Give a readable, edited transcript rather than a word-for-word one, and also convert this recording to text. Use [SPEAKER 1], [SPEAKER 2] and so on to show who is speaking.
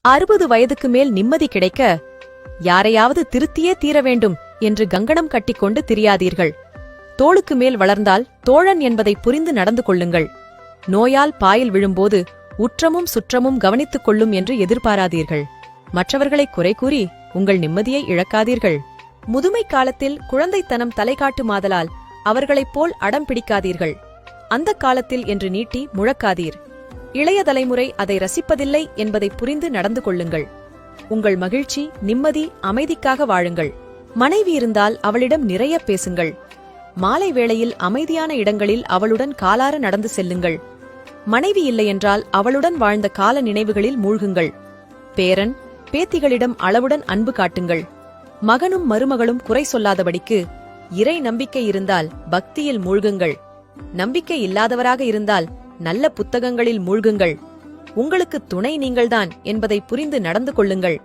[SPEAKER 1] 60 வயதுக்கு மேல் நிம்மதி கிடைக்க யாரையாவது திருத்தியே தீர வேண்டும் என்று கங்கணம் கட்டிக்கொண்டு திரியாதீர்கள். தோளுக்கு மேல் வளர்ந்தால் தோழன் என்பதை புரிந்து நடந்து கொள்ளுங்கள். நோயால் பாயில் விழும்போது உற்றமும் சுற்றமும் கவனித்துக் கொள்ளும் என்று எதிர்பாராதீர்கள். மற்றவர்களை குறை கூறி உங்கள் நிம்மதியை இழக்காதீர்கள். முதுமை காலத்தில் குழந்தைத்தனம் தலைகாட்டுமாதலால் அவர்களைப் போல் அடம் பிடிக்காதீர்கள். அந்த காலத்தில் என்று நீட்டி முழக்காதீர். இளைய தலைமுறை அதை ரசிப்பதில்லை என்பதை புரிந்து நடந்து கொள்ளுங்கள். உங்கள் மகிழ்ச்சி, நிம்மதி, அமைதிக்காக வாழுங்கள். மனைவி இருந்தால் அவளிடம் நிறைய பேசுங்கள். மாலை வேளையில் அமைதியான இடங்களில் அவளுடன் காலார நடந்து செல்லுங்கள். மனைவி இல்லையென்றால் அவளுடன் வாழ்ந்த கால நினைவுகளில் மூழ்குங்கள். பேரன், பேத்திகளிடம் அளவுடன் அன்பு காட்டுங்கள். மகனும் மருமகளும் குறை சொல்லாதபடிக்கு இறை நம்பிக்கை இருந்தால் பக்தியில் மூழ்குங்கள். நம்பிக்கை இல்லாதவராக இருந்தால் நல்ல புத்தகங்களில் மூழ்குங்கள். உங்களுக்கு துணை நீங்கள்தான் என்பதை புரிந்து நடந்து கொள்ளுங்கள்.